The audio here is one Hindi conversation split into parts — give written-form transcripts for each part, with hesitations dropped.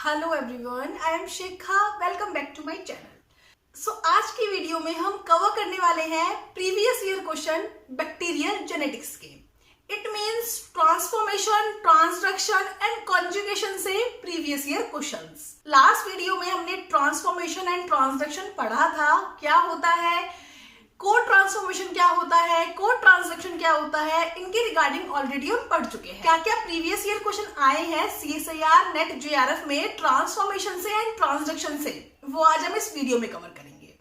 Hello everyone, I am Shikha. Welcome back to my channel. So आज की वीडियो में हम कवर करने वाले हैं previous year question bacterial genetics के। It means transformation, transduction and conjugation से previous year questions. Last video में हमने ट्रांसफॉर्मेशन एंड ट्रांसडक्शन पढ़ा था, क्या होता है, कोड ट्रांसफॉर्मेशन क्या होता है, कोड ट्रांसडक्शन क्या होता है, इनके रिगार्डिंग ऑलरेडी हम पढ़ चुके हैं। क्या क्या प्रीवियस ईयर क्वेश्चन आए हैं CSIR नेट JRF में ट्रांसफॉर्मेशन से एंड ट्रांसडक्शन से, वो आज हम इस वीडियो में कवर करेंगे।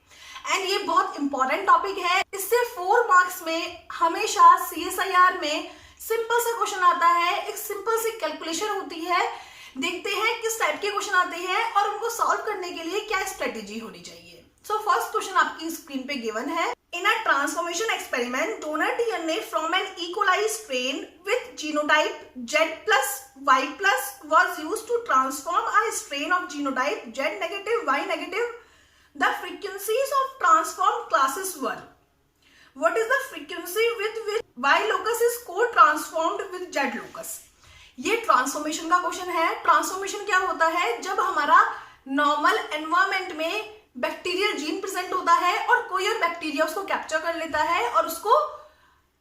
एंड ये बहुत इंपॉर्टेंट टॉपिक है। इससे 4 मार्क्स में हमेशा CSIR में सिंपल सा क्वेश्चन आता है, एक सिंपल सी कैलकुलेशन होती है। देखते हैं किस टाइप के क्वेश्चन आते हैं और उनको सॉल्व करने के लिए क्या स्ट्रेटेजी होनी चाहिए। सो फर्स्ट क्वेश्चन आपकी स्क्रीन पे गिवन है। In a transformation experiment, donor DNA from an E. coli strain with genotype Z plus Y plus was used to transform a strain of genotype Z negative Y negative. The frequencies of transformed classes were. What is the frequency with which Y locus is co-transformed with Z locus? ये ट्रांसफॉर्मेशन का क्वेश्चन है। ट्रांसफॉर्मेशन क्या होता है? जब हमारा नॉर्मल एनवायरमेंट में बैक्टीरियल जीन प्रेजेंट होता है और कोई और बैक्टीरिया उसको कैप्चर कर लेता है और उसको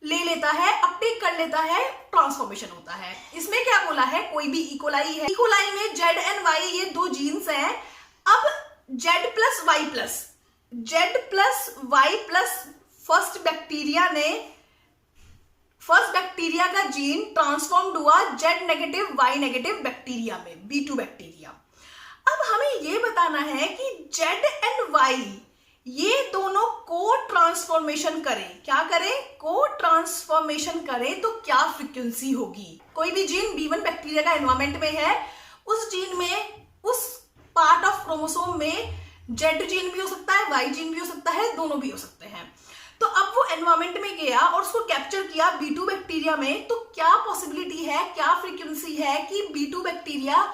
ले लेता है, अपटेक कर लेता है, ट्रांसफॉर्मेशन होता है। इसमें क्या बोला है, कोई भी इकोलाई है, इकोलाई में Z एंड Y ये 2 जीन्स हैं। अब Z plus Y plus first bacteria का जीन ट्रांसफॉर्म्ड हुआ Z negative Y negative bacteria में, B2 बैक्टीरिया। अब हमें ये बताना है कि Z एंड Y ये दोनों को ट्रांसफॉर्मेशन करें। क्या करें? को ट्रांसफॉर्मेशन करें तो क्या फ्रीक्वेंसी होगी। कोई भी जीन B1 बैक्टीरिया का एनवायरमेंट में है, उस जीन में, उस पार्ट ऑफ क्रोमोसोम में Z जीन भी हो सकता है, Y जीन भी हो सकता है, दोनों भी हो सकते हैं। तो अब वो एनवायरमेंट में गया और उसको कैप्चर किया B2 बैक्टीरिया में, तो क्या पॉसिबिलिटी है, क्या फ्रीक्वेंसी है कि B2 बैक्टीरिया,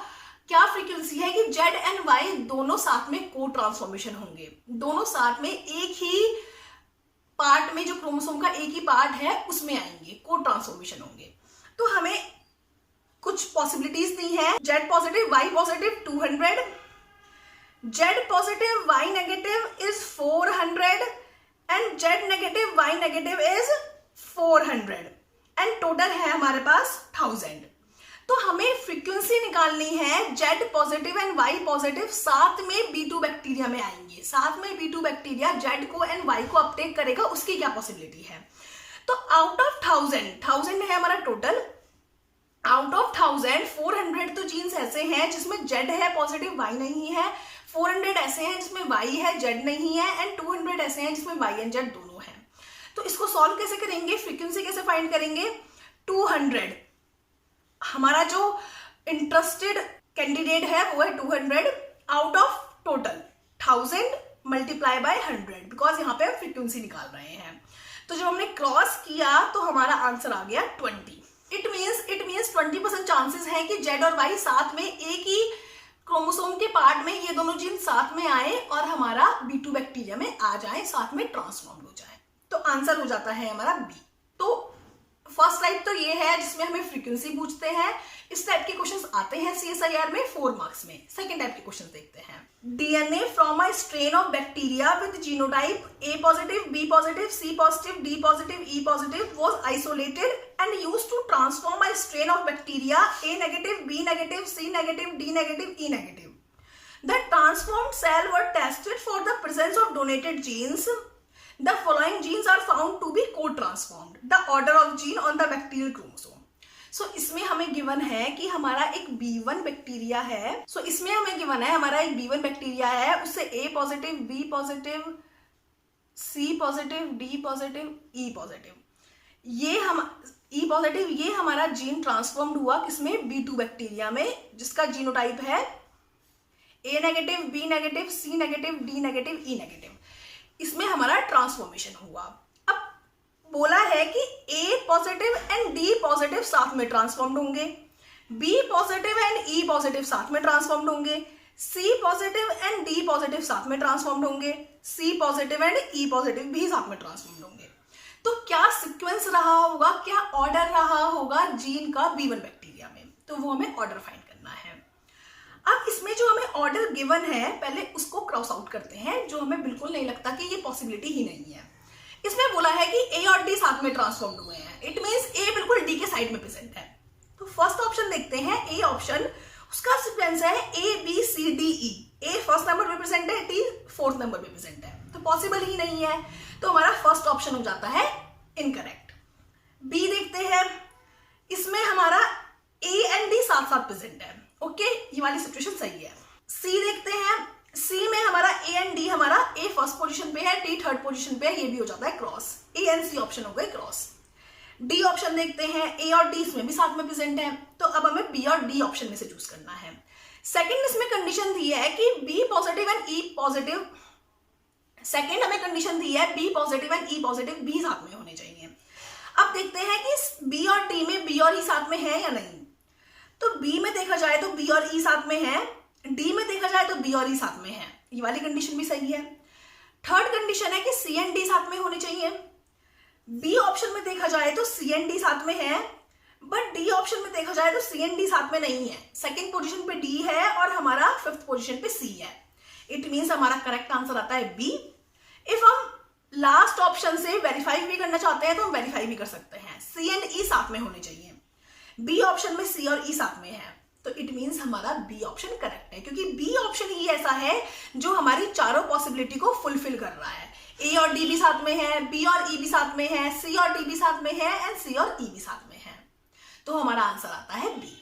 क्या फ्रीक्वेंसी है कि Z एंड Y दोनों साथ में को ट्रांसफॉर्मेशन होंगे, दोनों साथ में एक ही पार्ट में, जो क्रोमोसोम का एक ही पार्ट है उसमें आएंगे, को ट्रांसफॉर्मेशन होंगे। तो हमें कुछ पॉसिबिलिटीज दी है। Z positive Y positive 200, Z positive Y negative is 400 and Z negative Y negative is 400 and total है हमारे पास 1000। तो हमें फ्रीक्वेंसी निकालनी है। Z positive and Y positive साथ में B2 बैक्टीरिया में आएंगे, साथ में B2 बैक्टीरिया Z को एंड Y को अपटेक करेगा, उसकी क्या पॉसिबिलिटी है। तो आउट ऑफ 1000 है हमारा टोटल, आउट ऑफ 1000 400 तो जीन्स ऐसे हैं जिसमें Z है पॉजिटिव Y नहीं है, 400 ऐसे हैं जिसमें Y है Z नहीं है, एंड 200 ऐसे हैं जिसमें Y एंड Z दोनों हैं। तो इसको सॉल्व कैसे करेंगे, फ्रीक्वेंसी कैसे फाइंड करेंगे। 200 हमारा जो इंटरेस्टेड कैंडिडेट है वो है 200 out of total 1000 multiply by 100, because यहाँ पे हम फ्रीक्वेंसी निकाल रहे हैं। तो जब हमने क्रॉस किया तो हमारा आंसर आ गया 20। इट मीन्स 20% चांसेस है कि Z और Y साथ में एक ही क्रोमोसोम के पार्ट में ये दोनों जीन साथ में आए और हमारा B2 बैक्टीरिया में आ जाए, साथ में ट्रांसफॉर्म हो जाए। तो आंसर हो जाता है हमारा B। तो फर्स्ट टाइप तो ये है जिसमें हमें फ्रीक्वेंसी पूछते हैं। इस टाइप के क्वेश्चंस आते हैं CSIR में 4 मार्क्स में। सेकंड टाइप के क्वेश्चन देखते हैं। DNA from a strain of bacteria with genotype A positive, B positive, C positive, D positive, E positive was isolated and used to transform a strain of bacteria A negative, B negative, C negative, D negative, E negative. The transformed cell were tested for the presence of donated genes. The following genes are found to be co-transformed. The order of gene on the bacterial chromosome. So इसमें हमें गिवन है कि हमारा एक B1 बैक्टीरिया है। इसमें हमें गिवन है हमारा एक B1 बैक्टीरिया है, उससे A positive, B positive, C positive, D positive, E positive, E positive, ये हमारा जीन ट्रांसफॉर्म्ड हुआ किसमें, B2 बैक्टीरिया में, जिसका जीनोटाइप है A negative, B negative, C negative, D negative, E negative. इसमें हमारा ट्रांसफॉर्मेशन हुआ। अब बोला है कि A positive and D positive साथ में ट्रांसफॉर्म्ड होंगे, B positive and E positive साथ में ट्रांसफॉर्म्ड होंगे, C positive and D positive साथ में ट्रांसफॉर्म्ड होंगे, C positive and E positive भी साथ में ट्रांसफॉर्म्ड होंगे। तो क्या सीक्वेंस रहा होगा, क्या ऑर्डर रहा होगा जीन का B1 बैक्टीरिया में, तो वो हमें ऑर्डर फाइंड करना है। अब इसमें जो ऑर्डर गिवन है पहले उसको क्रॉस आउट करते हैं, जो हमें बिल्कुल नहीं लगता कि ये पॉसिबिलिटी ही नहीं है। इसमें बोला है कि ए और डी साथ में ट्रांसफॉर्म्ड हुए हैं, इट मींस ए बिल्कुल डी के साइड में प्रेजेंट है। तो फर्स्ट ऑप्शन देखते हैं, ए ऑप्शन, उसका सीक्वेंस है A B C D E, A first number पे प्रेजेंट है, डी फोर्थ नंबर पे प्रेजेंट है, तो पॉसिबल ही नहीं है, तो हमारा फर्स्ट ऑप्शन हो जाता है इनकरेक्ट। बी देखते हैं, इसमें हमारा ए एंड डी साथ साथ प्रेजेंट है, ओके, ये वाली सिचुएशन सही है। सी देखते हैं, सी में हमारा ए एंड डी, हमारा ए फर्स्ट पोजीशन पे है, डी थर्ड पोजीशन पे है, ये भी हो जाता है cross, A and C option हो गए क्रॉस। डी ऑप्शन देखते हैं, ए और डी इसमें भी साथ में प्रेजेंट है, तो अब हमें बी और डी ऑप्शन में से चूज करना है। सेकंड इसमें कंडीशन दी है कि B positive and E positive, second हमें कंडीशन दी है B positive and E positive भी साथ में होने चाहिए। अब देखते हैं कि बी और डी में बी और ई साथ में है या नहीं। तो बी में देखा जाए तो बी और ई साथ में है, डी में देखा जाए तो बी और ई साथ में है, ये वाली कंडीशन भी सही है। थर्ड कंडीशन है कि सी एंड डी साथ में होने चाहिए। बी ऑप्शन में देखा जाए तो सी एंड डी साथ में है, बट डी ऑप्शन में देखा जाए तो सी एंड डी साथ में नहीं है, सेकंड पोजीशन पे डी है और हमारा फिफ्थ पोजीशन पे सी है, इट मींस हमारा करेक्ट आंसर आता है बी। इफ हम लास्ट ऑप्शन से वेरीफाई भी करना चाहते हैं तो हम वेरीफाई भी कर सकते हैं, सी एंड ई साथ में होने चाहिए। बी ऑप्शन में सी और ई साथ में है, तो इट मींस हमारा बी ऑप्शन करेक्ट है, क्योंकि बी ऑप्शन ही ऐसा है जो हमारी चारों पॉसिबिलिटी को फुलफिल कर रहा है। ए और डी भी साथ में है, बी और ई भी साथ में है, सी और डी भी साथ में है एंड सी और ई भी साथ में है, तो हमारा आंसर आता है बी।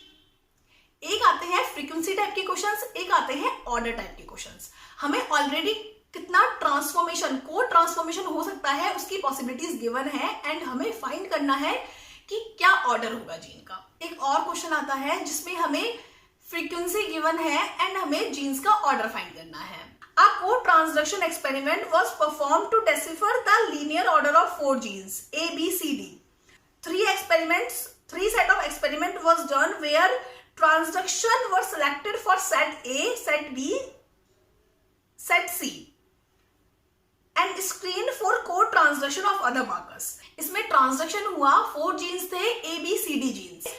एक आते हैं फ्रीक्वेंसी टाइप के क्वेश्चंस, एक आते हैं ऑर्डर टाइप के क्वेश्चंस। हमें ऑलरेडी कितना ट्रांसफॉर्मेशन, कोड ट्रांसफॉर्मेशन हो सकता है उसकी पॉसिबिलिटीज गिवन है एंड हमें फाइंड करना है कि क्या ऑर्डर होगा जीन का। एक और क्वेश्चन आता है जिसमें हमें फ्रीक्वेंसी गिवन है एंड हमें जीन्स का ऑर्डर फाइंड करना है। A co-transduction experiment was performed to decipher the linear order of 4 genes A, B, C, D. Three set of experiment was done where transduction were selected for set A, set B, set C, and screened for co-transduction of other markers. इसमें ट्रांसडक्शन हुआ, 4 जीन्स थे A, B, C, D genes.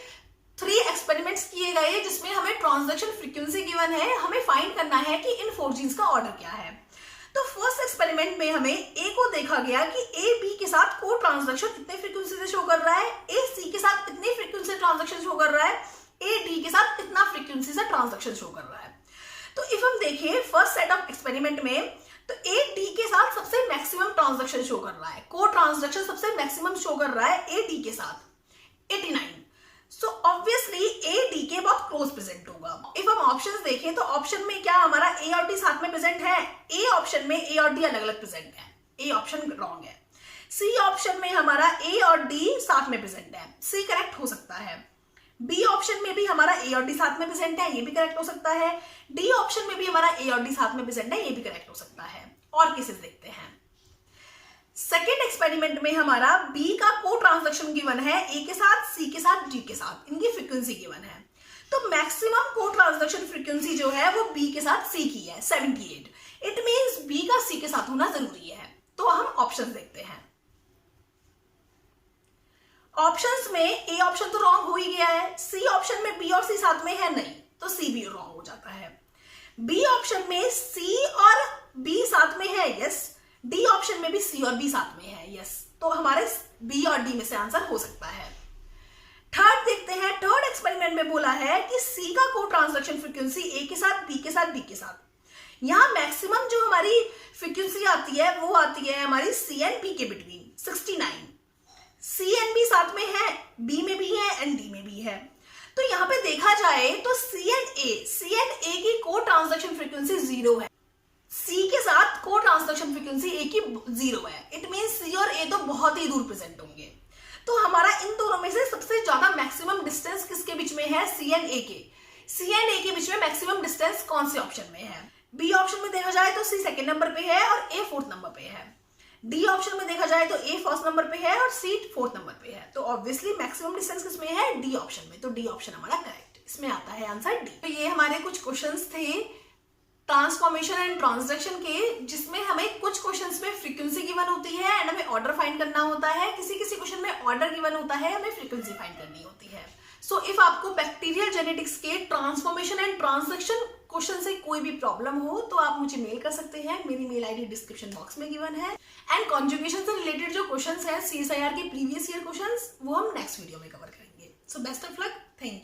3 experiments किए गए जिसमें हमें ट्रांसडक्शन फ्रीक्वेंसी गिवन है, हमें फाइंड करना है कि इन 4 जीन्स का ऑर्डर क्या है। तो फर्स्ट एक्सपेरिमेंट में हमें ए को देखा गया कि ए बी के साथ को ट्रांसडक्शन इतने फ्रीक्वेंसी से शो कर रहा है, ए सी के साथ इतनी फ्रीक्वेंसी से ट्रांसडक्शन शो कर रहा है, ए डी के साथ इतना फ्रीक्वेंसी से ट्रांसडक्शन शो कर रहा है। तो इफ हम देखें फर्स्ट सेट ऑफ एक्सपेरिमेंट में, तो ए डी के साथ सबसे मैक्सिमम ट्रांसडक्शन शो कर रहा है, को ट्रांसडक्शन सबसे मैक्सिमम शो कर रहा है ए डी के साथ 89। सो ऑब्वियसली ए डी के बहुत क्लोज प्रेजेंट होगा। इफ हम ऑप्शंस देखें तो ऑप्शन में क्या हमारा ए और डी साथ में प्रेजेंट है, ए ऑप्शन में ए और डी अलग अलग प्रेजेंट है, ए ऑप्शन रॉन्ग है। सी ऑप्शन में हमारा ए और डी साथ में प्रेजेंट है, सी करेक्ट हो सकता है। बी ऑप्शन में भी हमारा ए और डी साथ में प्रेजेंट है, ये भी करेक्ट हो सकता है। डी ऑप्शन में भी हमारा ए और डी साथ में प्रेजेंट है, ये भी करेक्ट हो सकता है। और केसेस देखते हैं। सेकेंड एक्सपेरिमेंट में हमारा बी का को ट्रांसडक्शन गिवन है ए के साथ, सी के साथ, डी के साथ, इनकी फ्रीक्वेंसी गिवन है। तो मैक्सिमम को ट्रांसडक्शन फ्रीक्वेंसी जो है वो बी के साथ सी की है 78। इट मींस बी का सी के साथ होना जरूरी है। तो हम ऑप्शन देखते हैं। ऑप्शंस में ए ऑप्शन तो रॉन्ग हो ही गया है, सी ऑप्शन में बी और सी साथ में है नहीं, तो सी भी रॉन्ग हो जाता है। बी ऑप्शन में सी और बी साथ में है, यस। डी ऑप्शन में भी सी और बी साथ में है, यस। तो हमारे बी और डी में से आंसर हो सकता है। थर्ड देखते हैं। थर्ड एक्सपेरिमेंट में बोला है कि सी का को ट्रांसडक्शन फ्रीक्वेंसी ए के साथ, बी के साथ, डी के साथ। यहां मैक्सिमम जो हमारी फ्रीक्वेंसी आती है वो आती है हमारी सी एंड बी के बिटवीन 69। सी एंड बी साथ में है, बी में भी है एंड डी में भी है। तो यहां पे देखा जाए तो सी एंड ए की को ट्रांसडक्शन फ्रीक्वेंसी 0 है, सी के साथ को ट्रांसडक्शन फ्रीक्वेंसी ए की 0 है। इट मीन सी और ए तो बहुत ही दूर प्रेजेंट होंगे। तो हमारा इन दोनों में से सबसे ज्यादा मैक्सिमम डिस्टेंस किसके बीच में है, सी एंड ए के। सी एंड ए के बीच में मैक्सिमम डिस्टेंस कौन से ऑप्शन में है? बी ऑप्शन में देखा जाए तो सी सेकेंड नंबर पे है और ए फोर्थ नंबर पे है। डी ऑप्शन में देखा जाए तो ए फर्स्ट नंबर पे है और सी फोर्थ नंबर पे है। तो ऑब्वियसली मैक्सिमम डिस्टेंस किसमें है, डी ऑप्शन में। तो डी ऑप्शन हमारा करेक्ट, इसमें आता है आंसर डी। तो ये हमारे कुछ क्वेश्चंस थे ट्रांसफॉर्मेशन एंड ट्रांसडक्शन के, जिसमें हमें कुछ क्वेश्चंस में फ्रीक्वेंसी गिवन होती है एंड हमें ऑर्डर फाइंड करना होता है, किसी किसी क्वेश्चन में ऑर्डर गिवन होता है, हमें फ्रीक्वेंसी फाइंड करनी होती है। सो इफ आपको बैक्टीरियल जेनेटिक्स के ट्रांसफॉर्मेशन एंड ट्रांसडक्शन क्वेश्चन से कोई कोई भी प्रॉब्लम हो तो आप मुझे मेल कर सकते हैं, मेरी मेल आईडी डिस्क्रिप्शन बॉक्स में गिवन है। एंड कॉन्जुगेशन से रिलेटेड जो क्वेश्चंस हैं CSIR के प्रीवियस ईयर क्वेश्चंस, वो हम नेक्स्ट वीडियो में कवर करेंगे। So best of luck, thank you.